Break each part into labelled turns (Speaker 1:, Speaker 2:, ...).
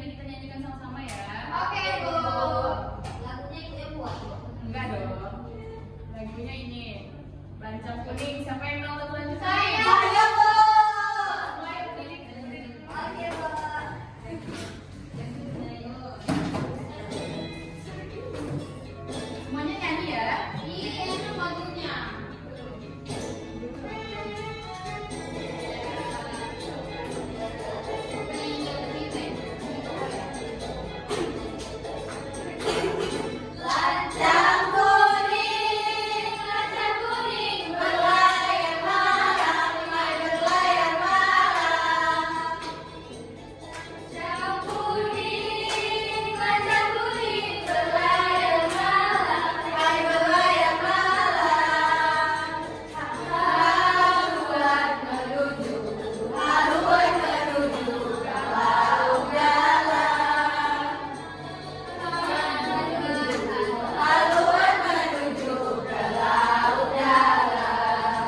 Speaker 1: kita nyanyikan sama-sama ya.
Speaker 2: Oke, Bu. Lagunya Ibu yang buat?
Speaker 1: Enggak dong. Lagunya ini. Lancang kuning. Siapa yang mau lagu lanjut?
Speaker 2: Saya, Bu.
Speaker 1: Mulai lirik dengerin.
Speaker 2: Oke, Bu.
Speaker 1: Semuanya nyanyi ya.
Speaker 2: Ini enak lagunya. Lancang kuning berlayar malam, berlayar malam. Lancang kuning berlayar malam, berlayar malam. Haluan menuju ke laut dalam. Haluan menuju ke laut dalam.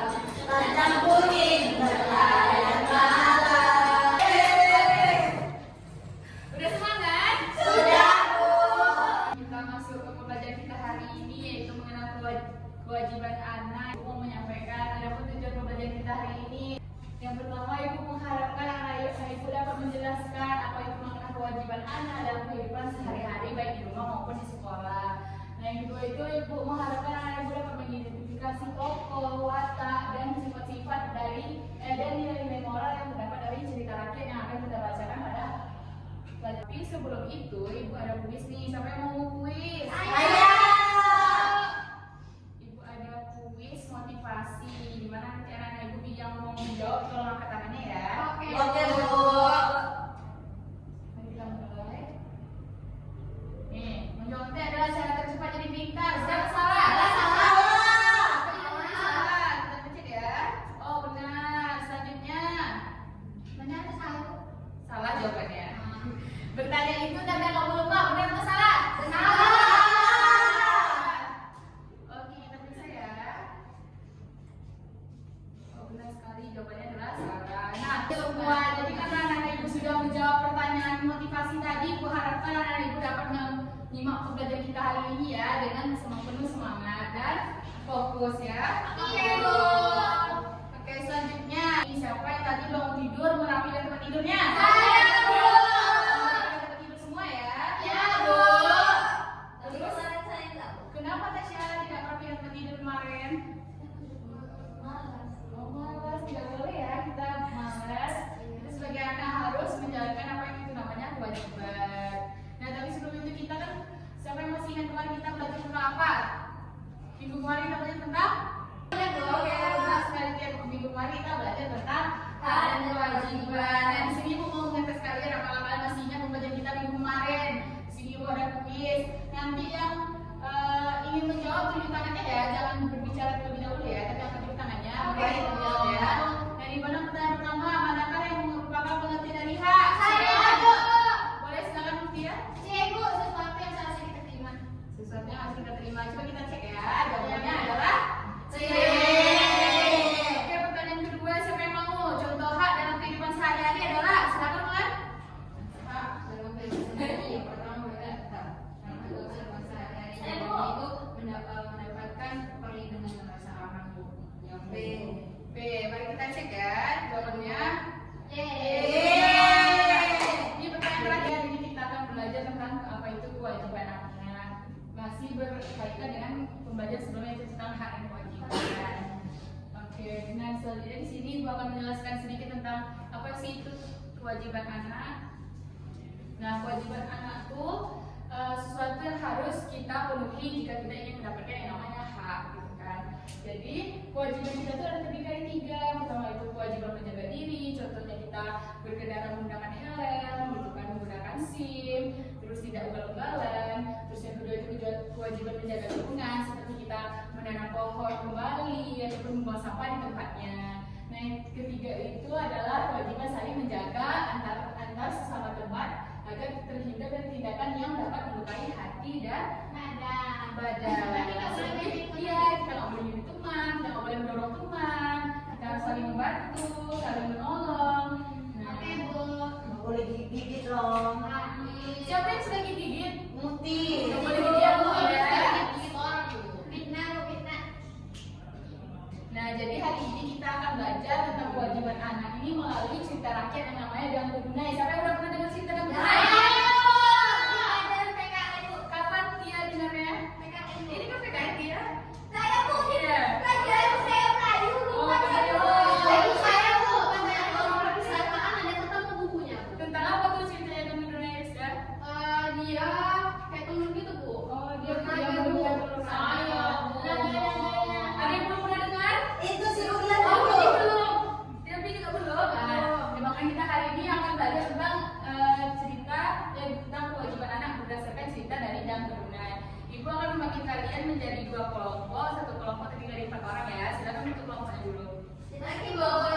Speaker 2: Lancang kuning berlayar malam.
Speaker 1: Udah semangat?
Speaker 2: Sudah, Bu.
Speaker 1: Kita masuk ke pembelajaran kita hari ini, yaitu mengenal kewajiban anak. Ibu mau menyampaikan ada tujuan pembelajaran kita hari ini. Yang pertama, Ibu mengharapkan anak Ibu dapat menjelaskan apa itu mengenal kewajiban anak dalam kehidupan sehari-hari, baik di rumah maupun di sekolah. Nah, yang kedua itu Ibu mengharapkan anak Ibu dapat mengidentifikasi tokoh, watak, dan sifat-sifat dan nilai-nilai moral yang terdapat dari cerita rakyat yang akan kita bacakan pada. Tapi sebelum itu, Ibu ada kuis nih. Siapa yang mau kuis?
Speaker 2: Ayo.
Speaker 1: Ibu ada kuis motivasi. Dimana nanti anak-anak Ibu yang mau menjawab, tolong angkat tangannya ya.
Speaker 2: Oke, Bu.
Speaker 1: Mari kita mulai. Nih, menjawabnya adalah cara tercepat jadi pintar. Siapa salah?
Speaker 2: Salah.
Speaker 1: Salah. Kita baca ya. Oh, benar. Selanjutnya.
Speaker 2: Benar atau salah?
Speaker 1: Salah jawabannya. Bertanya itu tanda kamu lupa, benar atau salah?
Speaker 2: Salah.
Speaker 1: Oke, kita periksa ya. Oh, benar sekali, jawabannya adalah salah. Nah, semua, jadi karena anak ibu sudah menjawab pertanyaan motivasi tadi, ibu harapkan anak ibu dapat menyimak pembelajaran kita hari ini ya dengan penuh semangat dan fokus ya.
Speaker 2: Oke, Bu.
Speaker 1: Oke, selanjutnya siapa yang tadi belum tidur merapikan tempat tidurnya?
Speaker 2: Saya, Bu.
Speaker 1: Tempat tidur semua ya.
Speaker 2: Ya, Bu. Tapi
Speaker 1: Terus?
Speaker 2: kemarin saya enggak, Bu.
Speaker 1: Kenapa Tasya tidak merapikan tempat tidur kemarin?
Speaker 2: Malas.
Speaker 1: Oh, malas, tidak boleh ya, kita malas. Kita sebagai anak harus menjalankan apa yang itu namanya kewajiban. Nah, tapi sebelum itu kita kan, siapa yang masih ingat kemarin kita belajar tentang apa? Minggu kemarin kita belajar tentang? Oke, benar sekali ya. Minggu kemarin kita belajar tentang hak dan kewajiban. Nah, di sini Ibu mau mengetes kalian apakah masih ingat pembelajaran kita minggu kemarin. Di sini Ibu ada kuis. Nanti yang ingin menjawab tunjuk tangannya ya, jangan berbicara terlebih dahulu ya, tapi angkat dulu tangannya.
Speaker 2: Oke.
Speaker 1: Baik, menjawab ya. Nah, di mana pertanyaan pertama, manakah yang merupakan pengertian dari hak?
Speaker 2: Saya, Bu.
Speaker 1: Boleh silakan bukti ya.
Speaker 2: Ibu, sesuatu yang seharusnya kita terima.
Speaker 1: Sesuatu yang harus kita terima. Coba kita cek ya. Jawabannya adalah C. Oke, pertanyaan kedua, siapa yang mau? Contoh hak dalam kehidupan sehari-hari adalah, silakan Mulan.
Speaker 2: Hak dalam kehidupan sehari-hari yang pertama adalah hak dalam kehidupan sehari-hari itu mendapatkan perlindungan dan rasa aman, Bu. Yang B.
Speaker 1: B, mari kita cek ya jawabannya. Ini pertanyaan terakhir, ini kita akan belajar tentang apa itu kewajiban anak. Masih berkaitan dengan pembelajaran sebelumnya itu tentang hak dan kewajiban. Oke, nah selanjutnya di sini Ibu akan menjelaskan sedikit tentang apa sih itu kewajiban anak. Nah, kewajiban anak itu sesuatu yang harus kita penuhi jika kita ingin mendapatkan yang namanya hak, gitu kan. Jadi kewajiban kita itu ada terdiri dari 3. Yang pertama itu kewajiban menjaga diri, contohnya kita berkendara menggunakan helm, gitu kan, menggunakan SIM, terus tidak ugal-ugalan. Terus yang kedua itu kewajiban menjaga lingkungan, seperti kita menanam pohon kembali ataupun membuang sampah di tempatnya. Nah, yang ketiga itu adalah kewajiban saling menjaga antar sesama teman agar terhindar dari tindakan yang dapat melukai hati dan badan.
Speaker 2: Berarti nggak boleh
Speaker 1: Seperti- Iya, kita nggak boleh nyuri teman, kita nggak boleh mendorong teman, kita harus saling membantu, saling menolong. Nah,
Speaker 2: Oke, Bu.
Speaker 3: Nggak boleh gigit loh.
Speaker 2: Nah,
Speaker 1: kalian menjadi 2 kelompok, satu kelompok terdiri dari 4 orang ya. Silakan untuk kelompoknya dulu.
Speaker 2: Lagi bawa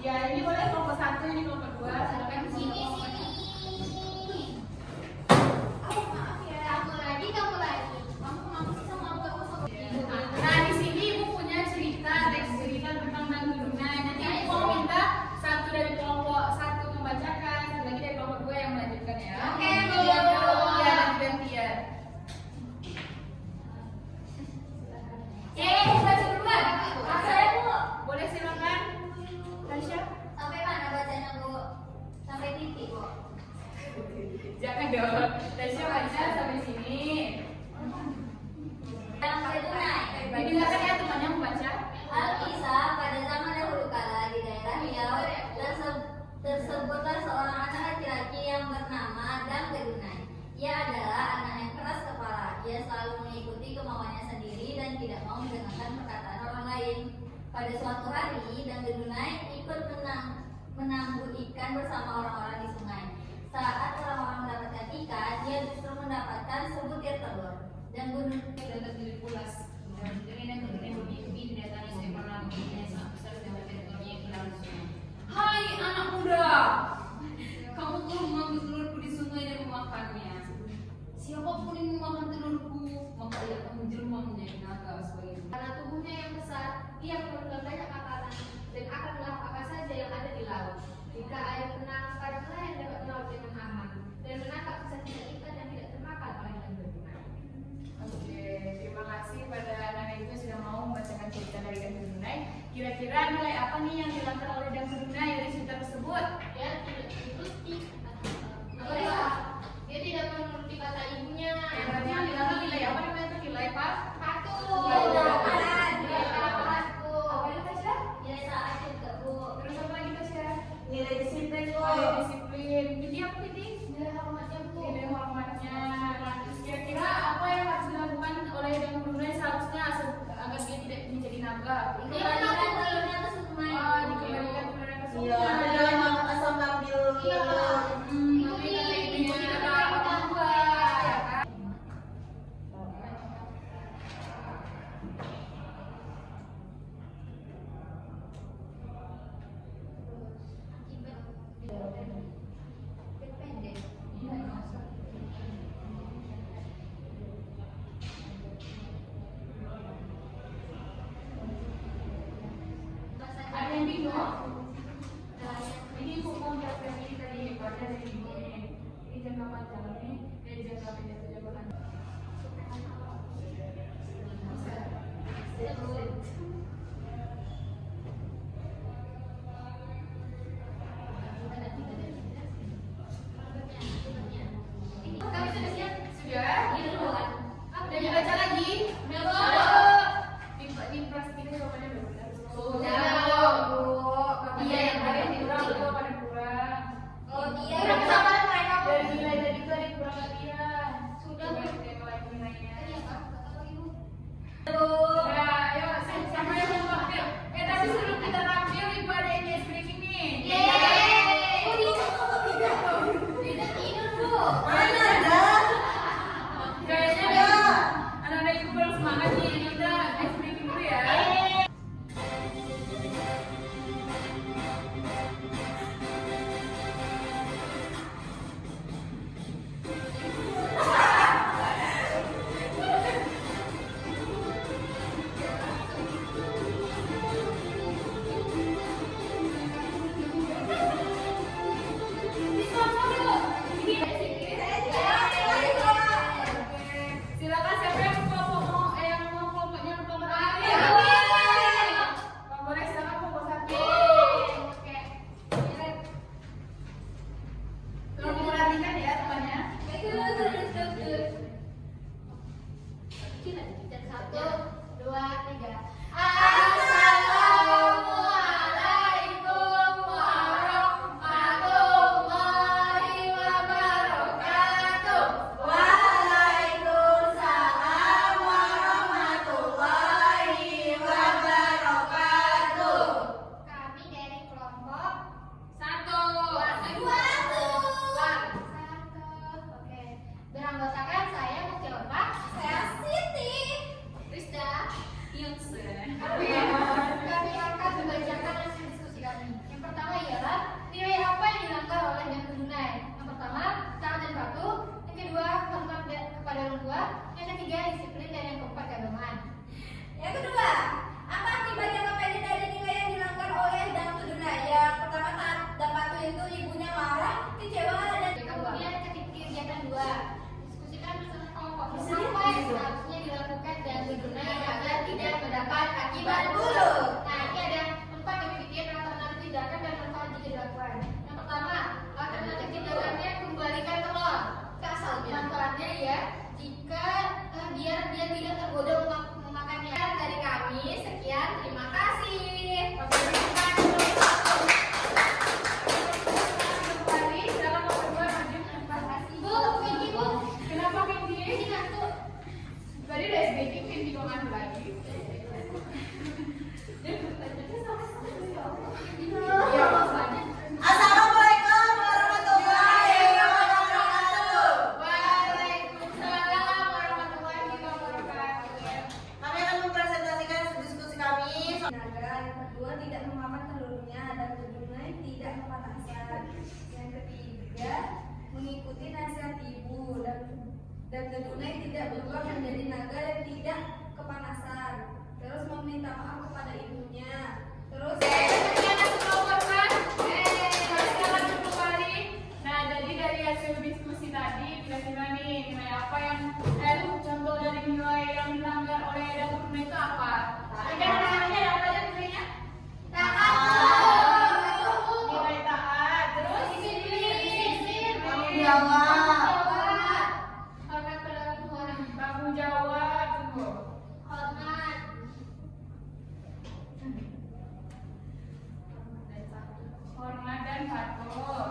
Speaker 1: Ya, ini boleh kelompok 1, ini kelompok 2. Silakan untuk
Speaker 2: sini
Speaker 1: kelompoknya.
Speaker 2: sini. Oh maaf ya. Kamu lagi. Kamu sih sama aku.
Speaker 1: Nah, di sini Ibu punya teks cerita tentang Nanggu Dunai. Nanti Ibu mau minta satu dari kelompok 1 membacakan, satu lagi dari kelompok 2 yang melanjutkan ya.
Speaker 2: Oke, Bu.
Speaker 1: Ya, gantian. Baca duluan.
Speaker 2: Saya Bu.
Speaker 1: Boleh silakan. Tasya.
Speaker 2: Sampai mana bacanya Bu? Sampai titik Bu.
Speaker 1: Jangan dong. Tasya baca sampai sini.
Speaker 2: Yang kedunai.
Speaker 1: Dengarkan ya temannya membaca.
Speaker 2: Alkisah pada zaman dahulu kala di daerah Riau tersebutlah seorang anak laki-laki yang bernama Dang Kedunai. Ia adalah anak yang keras kepala. Ia selalu mengikuti kemauannya sendiri dan tidak mau mendengarkan perkataan orang lain. Pada suatu hari, Dang Kedunai ikut menanggu ikan bersama orang-orang di sungai. Saat orang-orang mendapatkan ikan, dia justru mendapatkan sebutir telur. Dan gunung
Speaker 3: terdiri pulas dan kemudian bermimpi didatangi seekor lampu yang sangat besar dan teritorinya yang hilang di sungai. Hai anak muda, kamu telah mengambil telurku di sungai dan memakannya. Siapapun yang memakan telurku, maka ia akan menjelma menjadi naga sebagai
Speaker 2: karena tubuhnya yang besar, ia memerlukan banyak makanan dan akan melahap apa saja yang ada di laut. Jika air tenang, para nelayan dapat melaut dengan aman dan menangkap sisa-sisa ikan yang tidak termakan oleh Dang Kedunai.
Speaker 1: Oke, terima kasih pada anak itu sudah mau membacakan cerita dari Dang Kedunai. Kira-kira nilai apa nih yang dilakukan oleh Dang Kedunai dari cerita tersebut?
Speaker 2: Ya, tidak mengikuti dia tidak menuruti kata ibunya.
Speaker 1: Yang berarti yang dilakukan nilai apa namanya itu nilai Pak?
Speaker 2: Patuh.
Speaker 1: Nilai
Speaker 2: Patuh.
Speaker 1: apa itu Tasya?
Speaker 2: Nilai saat juga Bu.
Speaker 1: Terus apa lagi Tasya?
Speaker 4: Nilai disiplin
Speaker 1: Nilai disiplin. Jadi apa ini?
Speaker 2: Nilai hormatnya Bu.
Speaker 1: Nilai hormatnya. Nah, kira-kira apa yang harus dilakukan oleh Dang Kedunai seharusnya agar dia tidak menjadi naga?
Speaker 2: Dia menangkap telurnya ke sungai.
Speaker 1: Oh, dikembalikan telurnya ke sungai.
Speaker 4: Iya, jangan asal ngambil
Speaker 2: Iya.
Speaker 1: Tapi kata ibunya tidak tahu apa-apa, ya kan?
Speaker 2: Pendek.
Speaker 1: Ada yang bingung? Ini hukum dasar ini tadi pada ini jangka panjang ini dari jangka pendek ke jangka panjang.
Speaker 2: Kami sudah siap.
Speaker 1: Sudah?
Speaker 2: Ini duluan.
Speaker 1: Dan dibaca lagi?
Speaker 2: Udah.
Speaker 1: Di plastiknya jawabannya udah benar.
Speaker 2: Sudah.
Speaker 1: Iya, yang ada yang kurang itu pada kurang.
Speaker 2: Oh dia.
Speaker 1: Kurang
Speaker 2: Bisa
Speaker 1: apa?
Speaker 2: banget mereka Bu.
Speaker 1: Dari nilai tadi itu ada yang kurang lagi ya.
Speaker 2: Sudah, Bu.
Speaker 1: Yang lain nilainya.
Speaker 2: Iya, Pak. Kata lagi Bu.
Speaker 1: Ya, ayo siapa yang mau tampil? Tapi sebelum kita tampil, ibu ada yang guest briefing nih.
Speaker 2: Yeay. Oh, tidak tidur Bu.
Speaker 4: Mana ada?
Speaker 1: Kayaknya anak-anak ibu belum semangat nih. Kita guest briefing dulu ya. Silakan siapa yang mau kelompoknya kelompok satu? Boleh silakan kelompok satu.
Speaker 2: Oke.
Speaker 1: Tolong diperhatikan ya temannya.
Speaker 2: Satu, dua, tiga.
Speaker 1: Assalamualaikum warahmatullahi wabarakatuh.
Speaker 4: Waalaikumsalam warahmatullahi wabarakatuh.
Speaker 2: Kami dari kelompok
Speaker 1: Satu.
Speaker 2: Oke. Beranggotakan saya Mutia Urfa, saya Siti, jika biar dia tidak tergoda memakannya. Dari kami sekian, terima kasih.
Speaker 1: Oke, kita kembali dalam nomor 2 lanjut investasi.
Speaker 2: Bu, Pinky Bu,
Speaker 1: Kenapa Pinky?
Speaker 2: ini ngantuk.
Speaker 1: Tadi udah SBK Pinky kok ngantuk lagi? Iya, maksudnya.
Speaker 4: Assalamualaikum warahmatullahi wabarakatuh.
Speaker 1: Waalaikumsalam warahmatullahi wabarakatuh.
Speaker 4: Kami akan mempresentasikan diskusi kami.
Speaker 2: Naga, yang kedua tidak memakan telurnya dan kedunai tidak kepanasan. Yang ketiga mengikuti nasihat ibu dan kedunai tidak berubah menjadi naga dan tidak kepanasan. Terus meminta maaf kepada ibunya. Terus
Speaker 1: Nah, jadi dari hasil diskusi tadi, kira-kira nih nilai apa yang contoh dari nilai yang dilanggar oleh dapur itu apa? Ada apa aja nilainya? Nilai taat, terus
Speaker 4: Tanggung jawab.
Speaker 1: tanggung jawab, tunggu. Hormat dan patuh.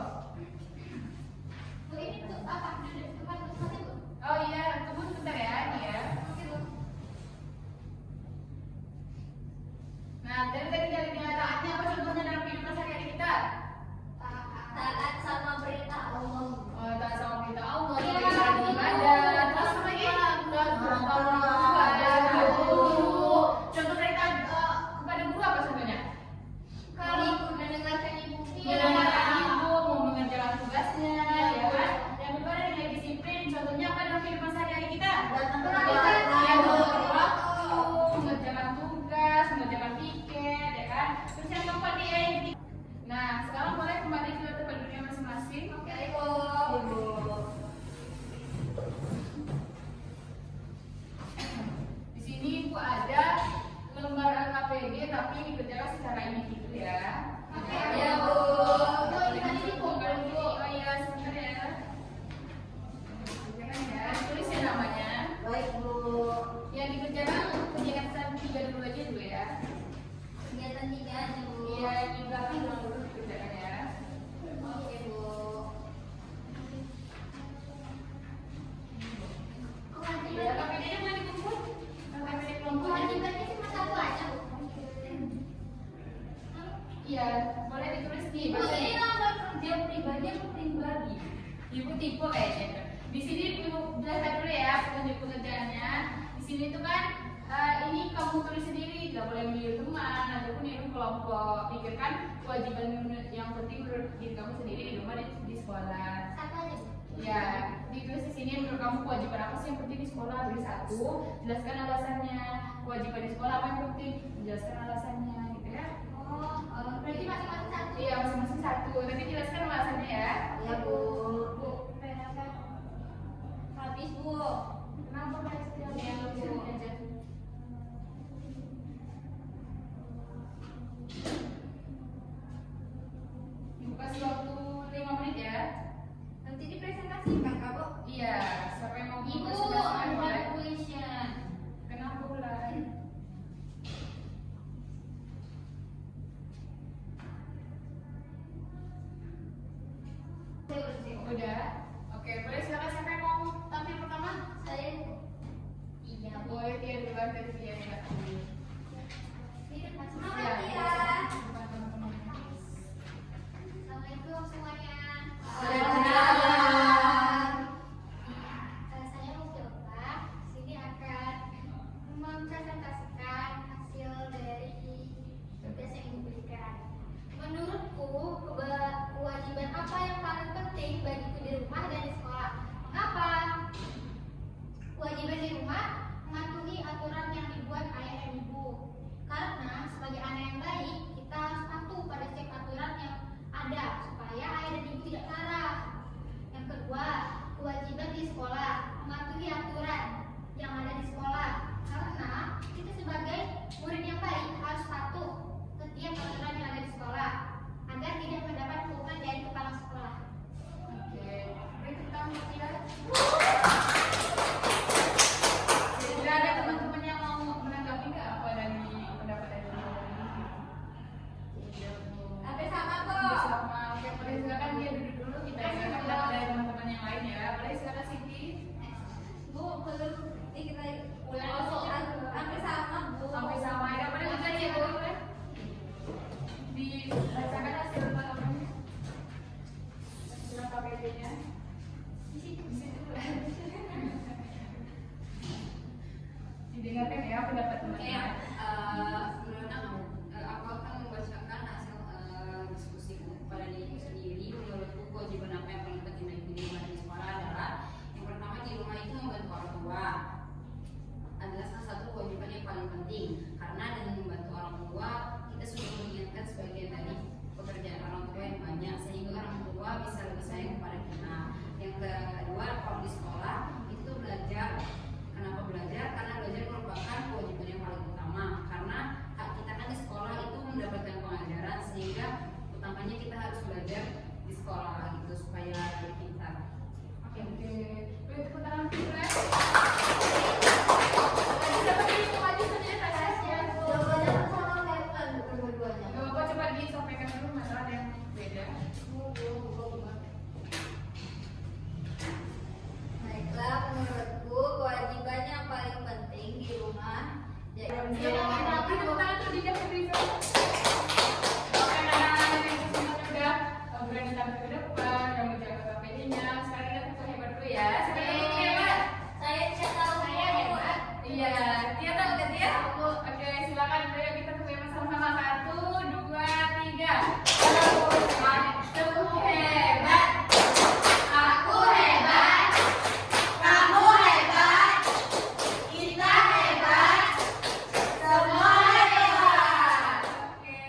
Speaker 1: Oh iya, tunggu sebentar ya, ini ya. Nah, dari tadi nilai taatnya apa contohnya dalam kehidupan sehari-hari kita?
Speaker 2: taat sama perintah Allah.
Speaker 1: Oh, taat sama perintah Allah, ibadah ibadah. Terus apa lagi? Contoh dari taat kepada guru apa contohnya?
Speaker 2: Kalau mendengarkan ibu
Speaker 1: Mendengarkan ibu, mau mengerjakan tugasnya, ya kan? Yang kedua ada nilai disiplin. Contohnya apa dalam kehidupan sehari-hari kita?
Speaker 4: Datang ke
Speaker 1: Iya,
Speaker 4: waktu.
Speaker 1: waktu, mengerjakan tugas, mengerjakan piket, ya kan? Terus yang keempat nih, yang ketiga. Nah, sekarang boleh kembali ke tempat duduknya masing-masing.
Speaker 2: Oke, Ibu.
Speaker 1: Di sini ibu ada lembar LKPD tapi dikerjakan secara individu ya.
Speaker 2: Oke, ya, Bu. Bu, ini tadi nih, Bu.
Speaker 1: Oh iya, sebentar ya. Kerjakan ya, tulis ya namanya.
Speaker 4: Baik, Bu.
Speaker 1: Yang dikerjakan kegiatan 3 dulu aja dulu ya.
Speaker 2: Kegiatan 3 aja, Bu.
Speaker 1: Iya, yang di belakang dulu dikerjakan ya.
Speaker 2: Oke, Bu.
Speaker 1: Iya, LKPD-nya boleh dikumpul. LKPD kelompok.
Speaker 2: Kewajibannya cuma satu aja, Bu.
Speaker 1: Iya, boleh ditulis nih.
Speaker 2: Bu, ini nomor
Speaker 1: Dia pribadi apa pribadi? Ibu tipe kayaknya. Di sini ibu jelaskan dulu ya petunjuk pekerjaannya. Di sini tuh kan ini kamu tulis sendiri, nggak boleh meniru teman ataupun niru kelompok. Pikirkan kewajiban yang penting menurut diri kamu sendiri di rumah dan di sekolah.
Speaker 2: satu aja, Bu.
Speaker 1: Ya, ditulis di sini menurut kamu kewajiban apa sih yang penting di sekolah? Beri 1, jelaskan alasannya. Kewajiban di sekolah apa yang penting? Jelaskan alasannya, gitu ya.
Speaker 2: Berarti masing-masing satu.
Speaker 1: Iya, masing-masing 1. Nanti jelaskan alasannya ya.
Speaker 4: Ya, Bu.
Speaker 2: Bu, berapa? Habis, Bu.
Speaker 1: Kenapa guys? Yang lebih aja. Ibu kasih waktu 5 menit ya.
Speaker 2: Nanti dipresentasikan, Kak, Bu.
Speaker 1: Iya, siapa yang mau
Speaker 2: Ibu,
Speaker 1: presentasikan
Speaker 2: ada
Speaker 1: boleh.
Speaker 2: question.
Speaker 1: Kenapa Bulan? Udah. Oke, boleh silakan siapa yang mau tampil pertama?
Speaker 2: Saya iya, Bu.
Speaker 1: Boleh dia duluan dari dia ya.
Speaker 2: Semangat ya.
Speaker 1: Teman-teman.
Speaker 2: Assalamualaikum semuanya.
Speaker 4: Waalaikumsalam.
Speaker 2: Saya mau coba sini akan mempresentasikan hasil dari tugas yang ibu berikan. Menurutku, kewajiban apa yang paling penting bagiku di rumah dan di sekolah? Mengapa? Kewajiban di rumah mematuhi aturan yang dibuat
Speaker 1: pendapat teman-teman?
Speaker 3: Menurut aku akan membacakan hasil diskusiku kepada diriku sendiri. Menurutku kewajiban apa yang paling penting bagi diri di sekolah adalah yang pertama, di rumah itu membantu orang tua adalah salah satu kewajiban yang paling penting, karena dengan membantu orang tua kita sudah mengingatkan sebagian dari pekerjaan orang tua yang banyak, sehingga orang tua bisa lebih sayang kepada kita. Yang kedua, kalau di sekolah itu belajar. Kenapa belajar? Karena belajar merupakan kewajiban yang paling utama, karena hak kita kan di sekolah itu mendapatkan pengajaran, sehingga utamanya kita harus belajar di sekolah gitu supaya lebih pintar.
Speaker 1: Oke. Boleh tepuk tangan dulu, ya? Siapa yang mau maju saja, Tasya?
Speaker 2: Jawabannya sama kayak bukan dua-duanya.
Speaker 1: Gak apa-apa, coba disampaikan dulu masalah yang beda.
Speaker 2: Baiklah, menurutku kewajiban yang paling penting di rumah
Speaker 1: Tapi
Speaker 2: yaitu
Speaker 1: tepuk tangan tuh tidak berbeda. Oke, anak-anak yang udah berani tampil ke depan, yang menjaga KPI-nya. Sekarang kita tepuk hebat dulu ya. Siapa yang tepuk hebat?
Speaker 2: saya tidak tahu.
Speaker 1: Saya hebat. Iya, dia tahu kan dia? Oke, silakan. Ayo kita tepuk hebat sama-sama. 1, 2, 3. Tepuk hebat.
Speaker 2: Aku hebat, kamu hebat, kita hebat, semua hebat.
Speaker 1: Oke.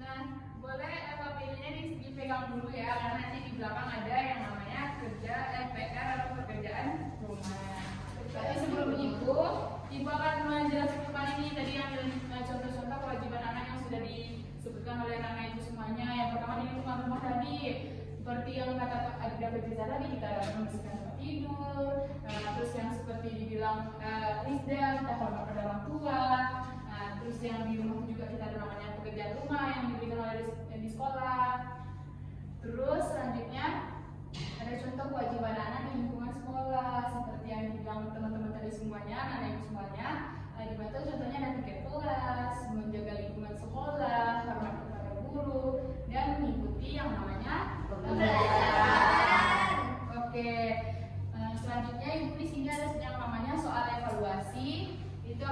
Speaker 1: Nah, boleh KPI-nya dipegang dulu ya, karena nanti di belakang ada yang namanya kerja PR atau pekerjaan rumah. Tapi sebelum itu, Ibu akan menjelaskan kembali nih tadi yang contoh-contoh kewajiban anak yang sudah disebutkan oleh anak ibu semuanya. Yang pertama di lingkungan rumah tadi, seperti yang kata Adida bercerita tadi, kita membersihkan tempat tidur. Terus yang seperti dibilang Rizda, kita hormat pada orang tua. Terus yang di rumah juga kita ada namanya pekerjaan rumah yang diberikan oleh di sekolah. Terus selanjutnya ada contoh kewajiban anak di lingkungan sekolah seperti yang dibilang teman-teman tadi semuanya, anak ibu semuanya. Dibantu contohnya ada tiket kelas, menjaga lingkungan sekolah, hormat kepada guru, dan mengikuti yang namanya pembelajaran. Oke. Selanjutnya ibu di sini ada yang namanya soal evaluasi. Itu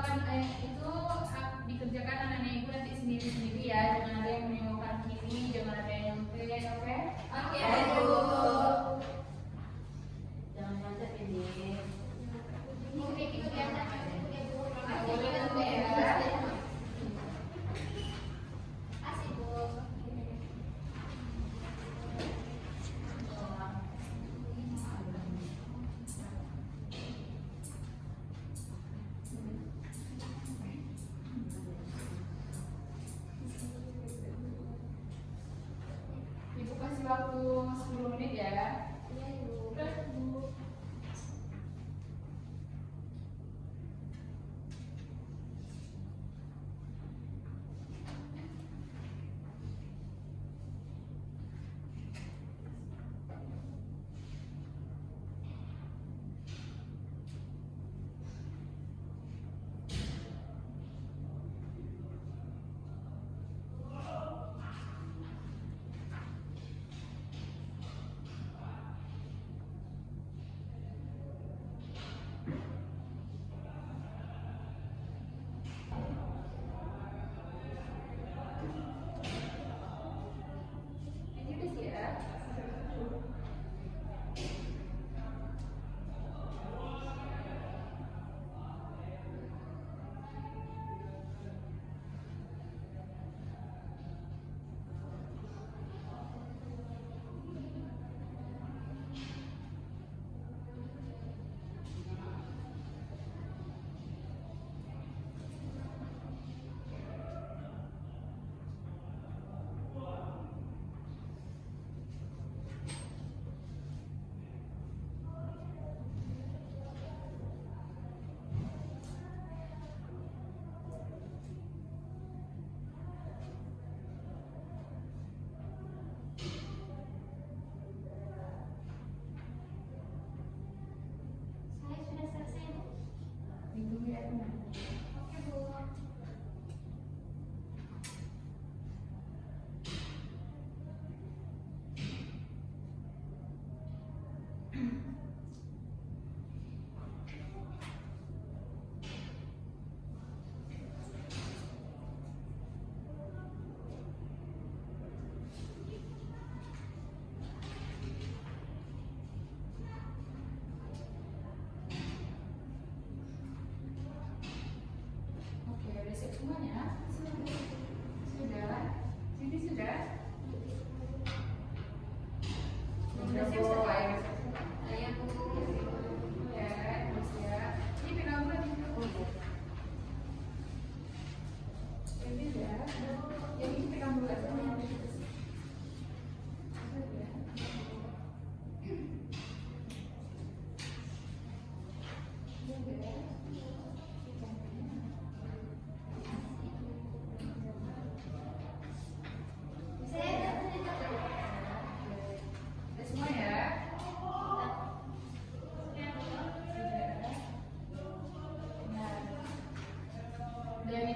Speaker 1: dikerjakan anak-anak ibu nanti sendiri-sendiri ya. Jangan ada yang menengokkan kiri, jangan ada yang nyontek, oke?
Speaker 2: Oke,
Speaker 4: Bu.
Speaker 2: Jangan lanjut ini.
Speaker 1: Ikut ya. Boleh nanti ya.
Speaker 2: Asik, Bu.
Speaker 1: Ibu kasih waktu 10 menit ya.
Speaker 2: Iya, Bu.
Speaker 1: Udah, Bu.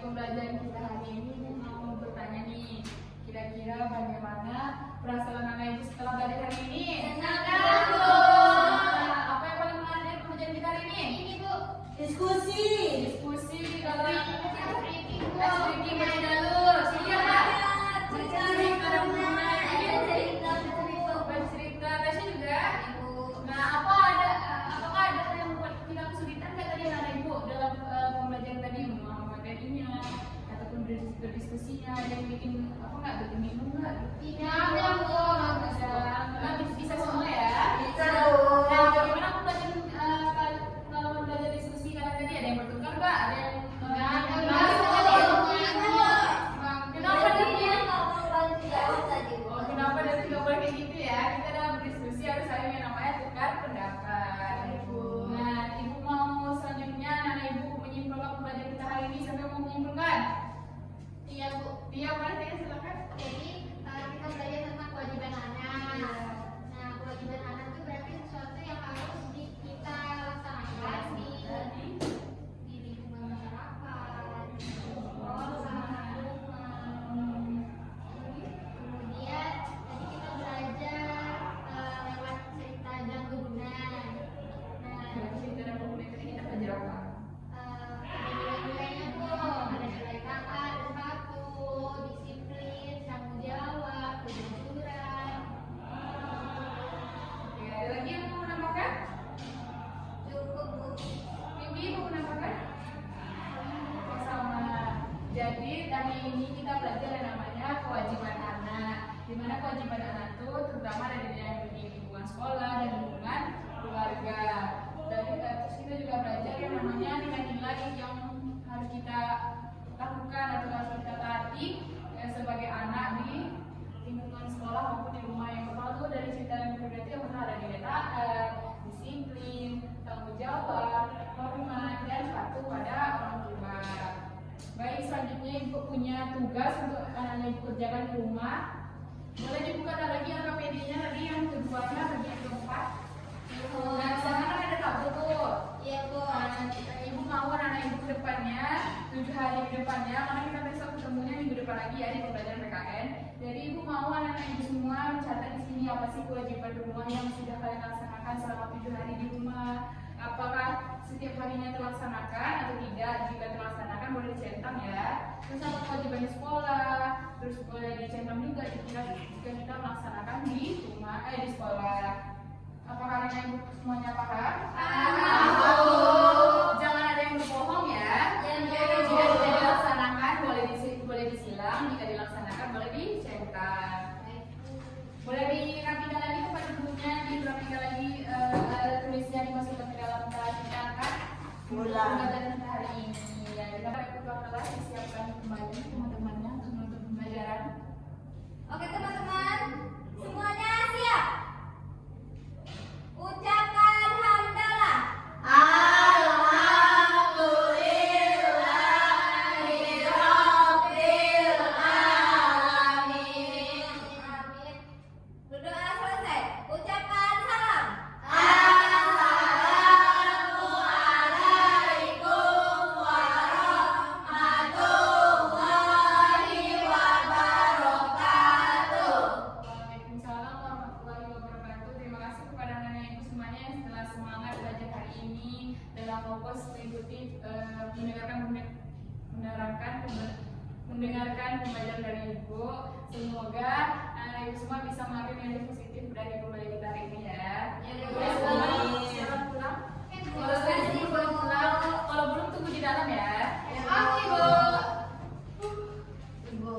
Speaker 1: pembelajaran kita hari ini mau bertanya nih, kira-kira bagaimana perasaan anak ibu setelah belajar hari ini?
Speaker 2: Senang.
Speaker 1: Apa yang paling menarik dari pembelajaran kita hari ini?
Speaker 3: Ini Bu.
Speaker 4: Diskusi.
Speaker 1: Diskusi di dalam
Speaker 3: Breaking Bu.
Speaker 1: speaking dari jalur. Siap Kak?
Speaker 2: Cerita.
Speaker 1: Bercerita, Tasya juga. Nah, apakah ada hal yang membuat kita kesulitan nggak tadi anak ibu dalam pembelajaran tadi, materinya ataupun berdiskusinya, ada yang bikin apa nggak, bikin bingung nggak?
Speaker 3: Tidak ada Bu.
Speaker 1: Bisa semua ya?
Speaker 4: Bisa,
Speaker 1: Nah,
Speaker 4: Bu.
Speaker 1: bagaimana pembelajaran kalau belajar diskusi kalian tadi, ada yang bertukar nggak? Ada yang kenapa dia? Oh, kenapa dari tidak boleh kayak gitu ya? Kita dalam berdiskusi harus saling yang namanya tukar pendapat. Nah, ibu mau selanjutnya anak ibu menyimpulkan pembelajaran kita hari ini, sampai mau menyimpulkan?
Speaker 3: Iya Bu.
Speaker 1: Iya, boleh saya silakan.
Speaker 3: Jadi kita belajar tentang kewajiban anak. Nah, kewajiban anak itu berarti sesuatu yang harus kita laksanakan di lingkungan masyarakat, di sekolah, rumah. Kemudian tadi kita belajar lewat cerita dan kegunaan. Nah,
Speaker 1: Berarti dalam pembelajaran tadi kita belajar apa?
Speaker 3: ada nilai-nilainya tuh, ada nilai kakak, ada satu, disiplin, tanggung jawab, kejujuran.
Speaker 1: Oke, ada lagi yang mau menambahkan? Bibi mau menambahkan? Oke, sama. Jadi hari ini kita belajar yang namanya kewajiban anak. Di mana kewajiban anak itu terutama dari di lingkungan sekolah dan lingkungan keluarga. Dan terus kita juga belajar yang namanya nilai-nilai yang harus kita lakukan atau harus kita taati sebagai anak di lingkungan sekolah maupun di rumah. Yang pertama tuh dari cerita yang berarti yang pertama ada nilai taat, disiplin, tanggung jawab, hormat, dan patuh pada orang tua. Baik, selanjutnya ibu punya tugas untuk anak-anak ibu kerjakan di rumah. Boleh dibuka lagi LKPD-nya tadi yang keduanya bagian keempat. Nah, di sana kan ada tabel tuh.
Speaker 2: Iya Bu.
Speaker 1: Ibu mau anak-anak ibu ke depannya 7 hari ke depannya, karena kita besok ketemunya minggu depan lagi ya di pembelajaran PKN. Jadi ibu mau anak-anak ibu semua mencatat di sini apa sih kewajiban rumah yang sudah kalian laksanakan selama 7 hari di rumah. Apakah setiap harinya terlaksanakan atau tidak? Jika terlaksanakan boleh dicentang ya. Terus apa kewajiban di sekolah? Terus boleh dicentang juga jika kita melaksanakan di rumah di sekolah. Apakah anak ibu semuanya paham? Jangan ada yang berbohong ya. Jika tidak dilaksanakan boleh disilang, jika dilaksanakan boleh dicentang. Boleh dirapikan lagi kepada gurunya, dirapikan lagi tulisnya dimasukkan ke dalam kelas kan? Pembelajaran hari ini ya. Kita pada ketua kelas disiapkan kembali teman-temannya untuk menutup pembelajaran.
Speaker 2: Oke teman-teman, semuanya siap? Ucapkan hamdalah. Alhamdulillahirabbil alamin. Amin. Berdoa selesai. Ucapkan salam. Assalamualaikum warahmatullahi wabarakatuh.
Speaker 1: Waalaikumsalam warahmatullahi wabarakatuh. Terima kasih kepada anak-anak ibu semuanya yang setelah semangat belajar hari ini dalam fokus mengikuti mendengarkan pembelajaran dari ibu. Semoga anak ibu semua bisa mengambil nilai positif dari pembelajaran kita hari ini ya. Selamat pulang. Kalau sudah boleh pulang. Kalau belum tunggu di dalam ya.
Speaker 3: Oke Bu.
Speaker 4: Ibu.